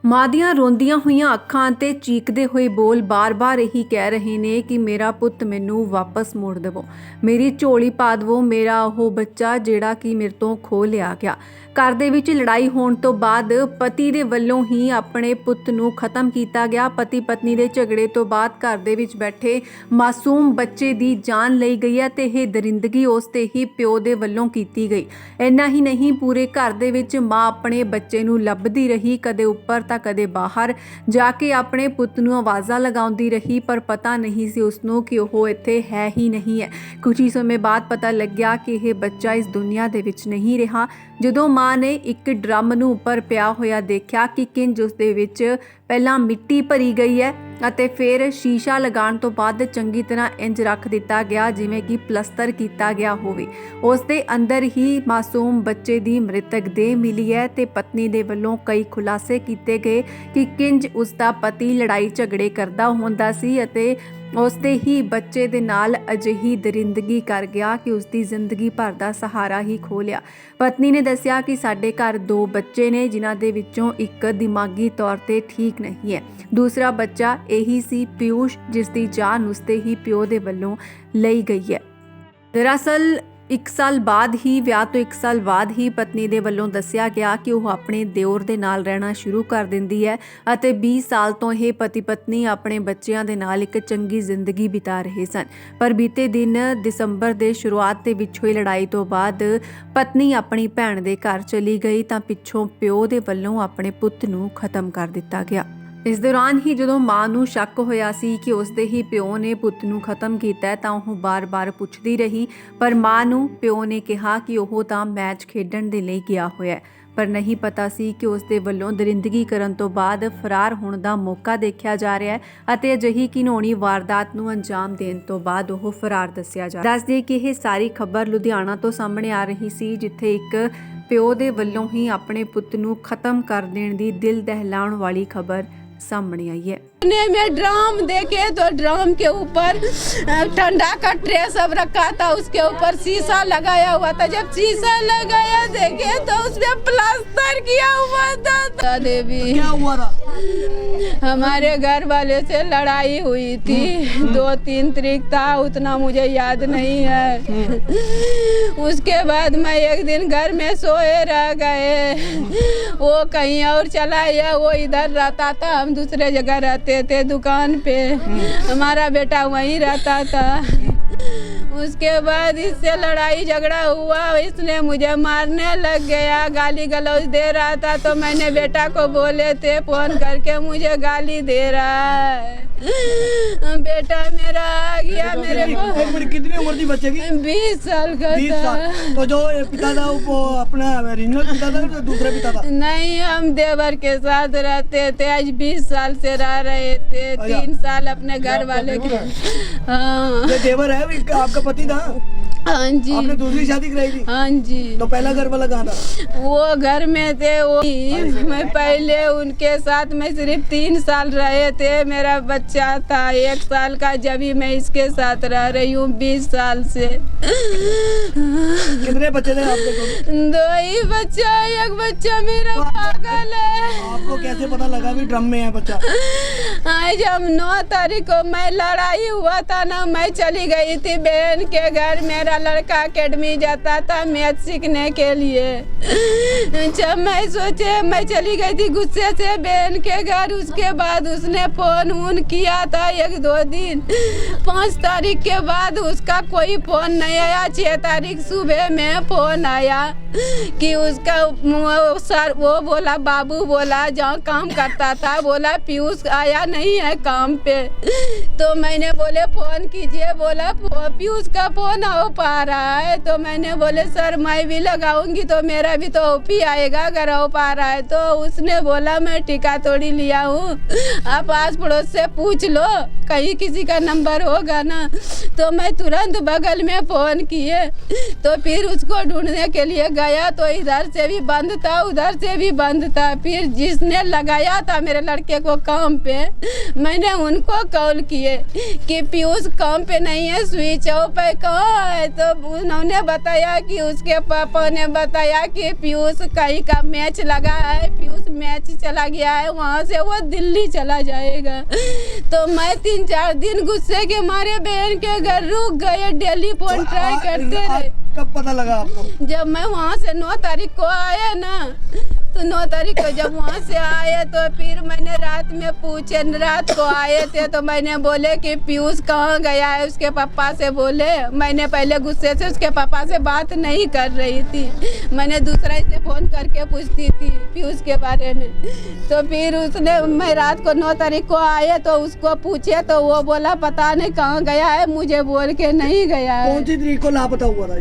ਮਾਂ ਦੀਆਂ ਰੋਂਦੀਆਂ ਹੋਈਆਂ ਅੱਖਾਂ ਤੇ ਚੀਕਦੇ ਹੋਏ ਬੋਲ ਬਾਰ-ਬਾਰ ਇਹੀ ਕਹਿ ਰਹੇ ਨੇ ਕਿ ਮੇਰਾ ਪੁੱਤ ਮੈਨੂੰ ਵਾਪਸ ਮੋੜ ਦੇਵੋ, ਮੇਰੀ ਝੋਲੀ ਪਾ ਦੇਵੋ, ਮੇਰਾ ਉਹ ਬੱਚਾ ਜਿਹੜਾ ਕਿ ਮੇਰੇ ਤੋਂ ਖੋਹ ਲਿਆ ਗਿਆ। ਘਰ ਦੇ ਵਿੱਚ ਲੜਾਈ ਹੋਣ ਤੋਂ ਬਾਅਦ ਪਤੀ ਦੇ ਵੱਲੋਂ ਹੀ ਆਪਣੇ ਪੁੱਤ ਨੂੰ ਖਤਮ ਕੀਤਾ ਗਿਆ। ਪਤੀ ਪਤਨੀ ਦੇ ਝਗੜੇ ਤੋਂ ਬਾਅਦ ਘਰ ਦੇ ਵਿੱਚ ਬੈਠੇ ਮਾਸੂਮ ਬੱਚੇ ਦੀ ਜਾਨ ਲਈ ਗਈ ਹੈ ਤੇ ਇਹ ਦਰਿੰਦਗੀ ਉਸ ਤੇ ਹੀ ਪਿਓ ਦੇ ਵੱਲੋਂ ਕੀਤੀ ਗਈ। ਇੰਨਾ ਹੀ ਨਹੀਂ, ਪੂਰੇ ਘਰ ਦੇ ਵਿੱਚ ਮਾਂ ਆਪਣੇ ਬੱਚੇ ਨੂੰ ਲੱਭਦੀ ਰਹੀ, ਕਦੇ ਉੱਪਰ ਤਾਂ ਕਦੇ ਬਾਹਰ ਜਾ ਕੇ ਆਪਣੇ ਪੁੱਤ ਨੂੰ ਆਵਾਜ਼ਾਂ ਲਗਾਉਂਦੀ ਰਹੀ, ਪਰ ਪਤਾ ਨਹੀਂ ਸੀ ਉਸ ਨੂੰ ਕਿ ਉਹ ਇੱਥੇ ਹੈ ਹੀ ਨਹੀਂ ਹੈ। ਕੁਝ ਹੀ ਸਮੇਂ ਬਾਅਦ ਪਤਾ ਲੱਗਿਆ ਕਿ ਇਹ ਬੱਚਾ ਇਸ ਦੁਨੀਆ ਦੇ ਵਿੱਚ ਨਹੀਂ ਰਿਹਾ। ਜਦੋਂ ਮਾਂ ਨੇ ਇੱਕ ਡਰਮ ਨੂੰ ਉੱਪਰ ਪਿਆ ਹੋਇਆ ਦੇਖਿਆ ਕਿ ਕਿੰਜ ਉਸ ਦੇ ਵਿੱਚ ਪਹਿਲਾਂ ਮਿੱਟੀ ਭਰੀ ਗਈ ਹੈ ਅਤੇ ਫਿਰ ਸ਼ੀਸ਼ਾ ਲਗਾਉਣ ਤੋਂ ਬਾਅਦ ਚੰਗੀ ਤਰ੍ਹਾਂ ਇੰਜ ਰੱਖ ਦਿੱਤਾ ਗਿਆ ਜਿਵੇਂ ਕਿ ਪਲਸਤਰ ਕੀਤਾ ਗਿਆ ਹੋਵੇ। ਉਸ ਦੇ ਅੰਦਰ ਹੀ ਮਾਸੂਮ ਬੱਚੇ ਦੀ ਮ੍ਰਿਤਕ ਦੇਹ ਮਿਲੀ ਹੈ ਤੇ ਪਤਨੀ ਦੇ ਵੱਲੋਂ ਕਈ ਖੁਲਾਸੇ ਕੀਤੇ ਗਏ ਕਿ ਕਿੰਜ ਉਸ ਦਾ ਪਤੀ ਲੜਾਈ ਝਗੜੇ ਕਰਦਾ ਹੁੰਦਾ ਸੀ ਅਤੇ ਉਸ ਦੇ ਹੀ ਬੱਚੇ ਦੇ ਨਾਲ ਅਜਿਹੀ ਦਰਿੰਦਗੀ ਕਰ ਗਿਆ ਕਿ ਉਸ ਦੀ ਜ਼ਿੰਦਗੀ ਭਰ ਦਾ ਸਹਾਰਾ ਹੀ ਖੋ ਲਿਆ। ਪਤਨੀ ਨੇ ਦੱਸਿਆ ਕਿ ਸਾਡੇ ਘਰ 2 ਬੱਚੇ ਨੇ, ਜਿਨ੍ਹਾਂ ਦੇ ਵਿੱਚੋਂ ਇੱਕ ਦਿਮਾਗੀ ਤੌਰ ਤੇ ਠੀਕ ਨਹੀਂ ਹੈ। ਦੂਸਰਾ ਬੱਚਾ ਇਹੀ ਸੀ ਪਿਊਸ਼, ਜਿਸ ਦੀ ਜਾਨ ਉਸ ਦੇ ਹੀ ਪਿਓ ਦੇ ਵੱਲੋਂ ਲਈ ਗਈ ਹੈ। ਦਰਅਸਲ 1 ਸਾਲ ਬਾਅਦ ਹੀ, ਵਿਆਹ ਤੋਂ 1 ਸਾਲ ਬਾਅਦ ਹੀ ਪਤਨੀ ਦੇ ਵੱਲੋਂ ਦੱਸਿਆ ਗਿਆ ਕਿ ਉਹ ਆਪਣੇ ਦਿਓਰ ਦੇ ਨਾਲ ਰਹਿਣਾ ਸ਼ੁਰੂ ਕਰ ਦਿੰਦੀ ਹੈ ਅਤੇ 20 ਸਾਲ ਤੋਂ ਇਹ ਪਤੀ ਪਤਨੀ ਆਪਣੇ ਬੱਚਿਆਂ ਦੇ ਨਾਲ ਇੱਕ ਚੰਗੀ ਜ਼ਿੰਦਗੀ ਬਿਤਾ ਰਹੇ ਸਨ। ਪਰ ਬੀਤੇ ਦਿਨ ਦਸੰਬਰ ਦੇ ਸ਼ੁਰੂਆਤ ਦੇ ਵਿੱਚ ਹੋਈ ਲੜਾਈ ਤੋਂ ਬਾਅਦ ਪਤਨੀ ਆਪਣੀ ਭੈਣ ਦੇ ਘਰ ਚਲੀ ਗਈ ਤਾਂ ਪਿੱਛੋਂ ਪਿਓ ਦੇ ਵੱਲੋਂ ਆਪਣੇ ਪੁੱਤ ਨੂੰ ਖਤਮ ਕਰ ਦਿੱਤਾ ਗਿਆ। ਇਸ ਦੌਰਾਨ ਹੀ ਜਦੋਂ ਮਾਂ ਨੂੰ ਸ਼ੱਕ ਹੋਇਆ ਸੀ ਕਿ ਉਸ ਦੇ ਹੀ ਪਿਓ ਨੇ ਪੁੱਤ ਨੂੰ ਖਤਮ ਕੀਤਾ ਹੈ ਤਾਂ ਉਹ ਬਾਰ-ਬਾਰ ਪੁੱਛਦੀ ਰਹੀ, ਪਰ ਮਾਂ ਨੂੰ ਪਿਓ ਨੇ ਕਿਹਾ ਕਿ ਉਹ ਤਾਂ ਮੈਚ ਖੇਡਣ ਦੇ ਲਈ ਗਿਆ ਹੋਇਆ ਹੈ। ਪਰ ਨਹੀਂ ਪਤਾ ਸੀ ਕਿ ਉਸ ਦੇ ਵੱਲੋਂ ਦਰਿੰਦਗੀ ਕਰਨ ਤੋਂ ਬਾਅਦ ਫਰਾਰ ਹੋਣ ਦਾ ਮੌਕਾ ਦੇਖਿਆ ਜਾ ਰਿਹਾ ਹੈ ਅਤੇ ਅਜਿਹੀ ਘਿਨੌਣੀ ਵਾਰਦਾਤ ਨੂੰ ਅੰਜਾਮ ਦੇਣ ਤੋਂ ਬਾਅਦ ਉਹ ਫਰਾਰ ਦੱਸਿਆ ਜਾ ਰਿਹਾ ਹੈ। ਦੱਸ ਦਈਏ ਕਿ ਇਹ ਸਾਰੀ ਖਬਰ ਲੁਧਿਆਣਾ ਤੋਂ ਸਾਹਮਣੇ ਆ ਰਹੀ ਸੀ, ਜਿੱਥੇ ਇੱਕ ਪਿਓ ਦੇ ਵੱਲੋਂ ਹੀ ਆਪਣੇ ਪੁੱਤ ਨੂੰ ਖਤਮ ਕਰ ਦੇਣ ਦੀ ਦਿਲ ਦਹਿਲਾਉਣ ਵਾਲੀ ਖਬਰ सामने आई है। में ड्रम देखे तो ड्रम के ऊपर ठंडा का ट्रे सब रखा था, उसके ऊपर शीशा लगाया हुआ था। जब शीशा लगाया देखे तो उसमें प्लास्टर किया हुआ था। देवी क्या हुआ था? हमारे घर वाले से लड़ाई हुई थी, 2-3 तारीख था, उतना मुझे याद नहीं है। उसके बाद मैं एक दिन घर में सोए रह गए, वो कहीं और चला गया, वो इधर रहता था, हम दूसरे जगह रहते थे दुकान पे, हमारा बेटा वहीं रहता था। उसके बाद इससे लड़ाई झगड़ा हुआ, इसने मुझे मारने लग गया, गाली गलौज दे रहा था। तो मैंने बेटा को बोले थे फोन करके मुझे गाली दे रहा है। बेटा मेरा आ गया मेरे को। कितनी उम्र थी बच्चे की? 20 साल का 20 था। साल। तो जो पिता था वो अपना ओरिजिनल पिता था या दूसरा पिता था? नहीं, हम देवर के साथ रहते थे, आज 20 साल से रह रहे थे। 3 साल अपने घर वाले के। हाँ। ये देवर है आपका पति था? हाँ जी। आपने दूसरी शादी कराई थी? हाँ जी। तो पहला घर वाला कहाँ था? वो घर में थे, वो मैं पहले उनके साथ में सिर्फ 3 साल रहे थे। मेरा बच्चा था 1 साल का, जब ही मैं इसके साथ रह रही हूँ 20 साल से। कितने बच्चे थे आपके? 2 ही बच्चा, एक बच्चा मेरा पागल है। आपको कैसे पता लगा भी ड्रम में है बच्चा? आज हम 9 तारीख को मैं लड़ाई हुआ था ना, मैं चली गई थी बहन के घर। मेरा लड़का अकेडमी जाता था मैथ सीखने के लिए। जब मैं सोचे मैं चली गई थी गुस्से से बहन के घर, उसके बाद उसने फोन वोन किया था 1-2 दिन। 5 तारीख के बाद उसका कोई फोन नहीं आया। 6 तारीख सुबह में फोन आया कि उसका सर वो बोला, बाबू बोला जहाँ काम करता था, बोला पीयूष आया नहीं है काम पे। तो मैंने बोले फोन कीजिए, बोला पीयूष का फोन हो पा रहा है। तो मैंने बोले सर मैं भी लगाऊंगी तो मेरा भी तो ओपी आएगा अगर हो पा रहा है। तो उसने बोला मैं टीका तोड़ी लिया हूँ, आप आस पड़ोस से पूछ लो कहीं किसी का नंबर होगा ना। तो मैं तुरंत बगल में फ़ोन किए, तो फिर उसको ढूंढने के लिए गया तो इधर से भी बंद था उधर से भी बंद था। फिर जिसने लगाया था मेरे लड़के को काम पे, मैंने उनको कॉल किए कि पीयूष काम पे नहीं है, स्विच ऑफ है, कहाँ है? तो उन्होंने बताया कि उसके पापा ने बताया कि पीयूष कहीं का मैच लगा है, पीयूष मैच चला गया है, वहाँ से वो दिल्ली चला जाएगा। तो मैं 3-4 दिन गुस्से के मारे बहन के घर रुक गए, टेलीफोन ट्राई करते रहे। कब पता लगा आपको? जब मैं वहाँ से 9 तारीख को आया ना, तो 9 तारीख को जब वहाँ से आए तो फिर मैंने रात में पूछे, रात को आए थे तो मैंने बोले कि पीयूष कहाँ गया है, उसके पापा से बोले। मैंने पहले गुस्से से उसके पापा से बात नहीं कर रही थी, मैंने दूसरे से फ़ोन करके पूछती थी पीयूष के बारे में। तो फिर उसने, मैं रात को 9 तारीख को आए तो उसको पूछे तो वो बोला पता नहीं कहाँ गया है, मुझे बोल के नहीं गया है। कौन सी तारीख को लापता हुआ था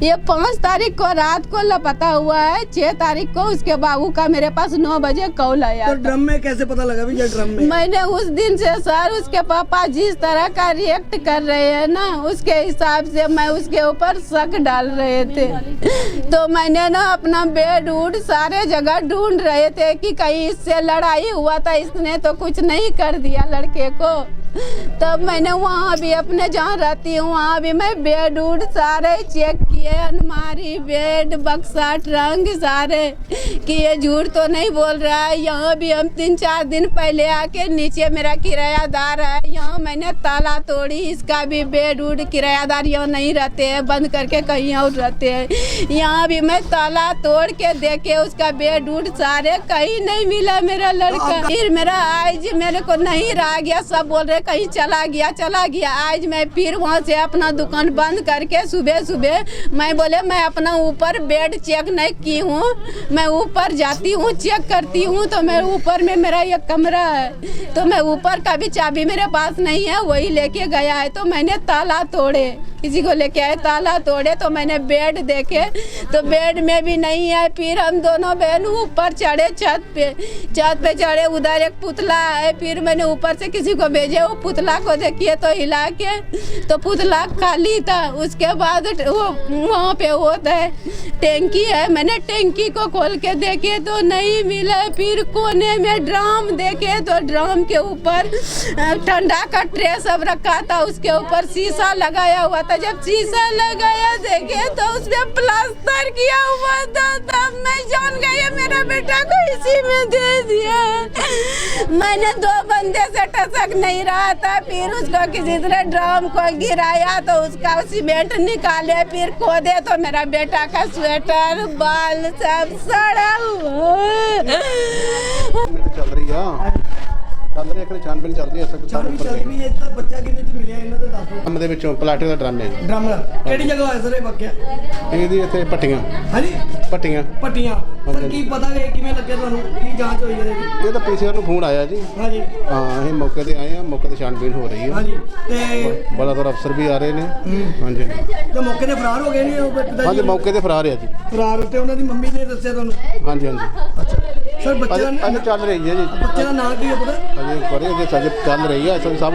ये 5 तारीख को रात को लापता हुआ है। 6 तारीख को उसके बाबू का मेरे पास 9 बजे कॉल आया। तो ड्रम में कैसे पता लगा भैया? ड्रम में मैंने उस दिन से सर उसके पापा जिस तरह का रिएक्ट कर रहे हैं ना, उसके हिसाब से मैं उसके ऊपर शक डाल रहे थे। तो मैंने ना अपना बेड उड सारे जगह ढूंढ रहे थे कि कहीं इससे लड़ाई हुआ था, इसने तो कुछ नहीं कर दिया लड़के को। तब मैंने वहाँ भी अपने जहाँ रहती हूँ वहाँ भी मैं बेड उड सारे चेक किए, अलमारी, बेड, बक्सा, ट्रंक सारे, कि ये झूठ तो नहीं बोल रहा है। यहाँ भी हम 3-4 दिन पहले आके, नीचे मेरा किरायादार है, यहाँ मैंने ताला तोड़ी, इसका भी बेड उड, किरायादार यहाँ नहीं रहते हैं, बंद करके कहीं और रहते हैं। यहाँ भी मैं ताला तोड़ के देखे, उसका बेड उड सारे, कहीं नहीं मिला मेरा लड़का। फिर मेरा आज मेरे को नहीं रहा गया, सब बोल रहे कहीं चला गया। आज मैं फिर वहाँ से अपना दुकान बंद करके सुबह मैं बोले मैं अपना ऊपर बेड चेक नहीं की हूँ, मैं ऊपर जाती हूँ चेक करती हूँ। तो मैं ऊपर में मेरा एक कमरा है, तो मैं ऊपर का भी चाबी मेरे पास नहीं है, वही लेके गया है। तो मैंने ताला तोड़े, किसी को लेके आए, ताला तोड़े तो मैंने बेड देखे तो बेड में भी नहीं है। फिर हम दोनों बहन ऊपर चढ़े, छत पे चढ़े, उधर एक पुतला है। फिर मैंने ऊपर से किसी को भेजे, वो पुतला को देखिए तो हिला के, तो पुतला खाली था। उसके बाद वो वहाँ पे होता है टैंकी है, मैंने टैंकी को खोल के देखे तो नहीं मिला। फिर कोने में ड्राम देखे तो ड्राम के ऊपर ठंडा का ट्रे सब रखा था, उसके ऊपर शीशा लगाया हुआ था। जब शीशा लगाया देखे तो उसमें प्लास्टर किया हुआ था। तब मैं जान गई मेरा बेटा को इसी में दे दिया। मैंने 2 बंदे से टसक नहीं रहा था। फिर उसको किसी तरह ड्रम को गिराया तो उसका सीमेंट निकाले, फिर खोदे तो मेरा बेटा का स्वेटर, बाल सब सड़ा हुआ। ਚੱਲ ਰਹੀ ਹੈ ਕਿ ਛਾਨਬੀਨ ਚੱਲ ਰਹੀ ਹੈ ਸਭ ਛਾਨਬੀਨ ਚੱਲ ਰਹੀ ਹੈ। ਤਾਂ ਬੱਚਾ ਕਿੰਨੇ ਚ ਮਿਲਿਆ ਇਹਨਾਂ ਦੇ ਦੱਸੋ। ਕੰਮ ਦੇ ਵਿੱਚੋਂ ਪਲਾਟੇ ਦਾ ਡਰਮ ਹੈ ਜੀ। ਡਰਮ ਕਿਹੜੀ ਜਗ੍ਹਾ ਹੋਇਆ ਸਰ ਇਹ ਵਾਕਿਆ? ਇਹਦੀ ਇੱਥੇ ਪੱਟੀਆਂ ਹਾਂਜੀ ਪੱਟੀਆਂ ਸਰ ਕੀ ਪਤਾ ਹੈ ਕਿਵੇਂ ਲੱਗਿਆ ਤੁਹਾਨੂੰ? ਕੀ ਜਾਂਚ ਹੋਈ ਹੈ? ਇਹ ਤਾਂ ਪੀਸੀਆਰ ਨੂੰ ਫੋਨ ਆਇਆ ਜੀ। ਹਾਂਜੀ ਹਾਂ ਅਸੀਂ ਮੌਕੇ ਤੇ ਆਏ ਹਾਂ, ਮੌਕੇ ਤੇ ਛਾਨਬੀਨ ਹੋ ਰਹੀ ਹੈ। ਹਾਂਜੀ ਤੇ ਬਲਾਦਰ ਅਫਸਰ ਵੀ ਆ ਰਹੇ ਨੇ। ਹਾਂਜੀ ਤੇ ਮੌਕੇ ਤੇ ਫਰਾਰ ਹੋ ਗਏ ਨੇ ਉਹ ਪਿਤਾ ਜੀ? ਹਾਂਜੀ ਮੌਕੇ ਤੇ ਫਰਾਰ ਆ ਜੀ। ਫਰਾਰ ਤੇ ਉਹਨਾਂ ਦੀ ਮੰਮੀ ਨੇ ਦੱਸਿਆ ਤੁਹਾਨੂੰ? ਹਾਂਜੀ ਅੱਛਾ ਸਰ ਬੱਚੇ ਅਜੇ ਚੱਲ ਰਹੀ ਹੈ ਜੀ। ਬੱਚੇ ਦਾ ਨਾਂ ਕੀ ਹੈ ਪਤਾ? ਅਜੇ ਕਰੇ ਜੇ ਚੱਲ ਰਹੀ ਹੈ ਸਭ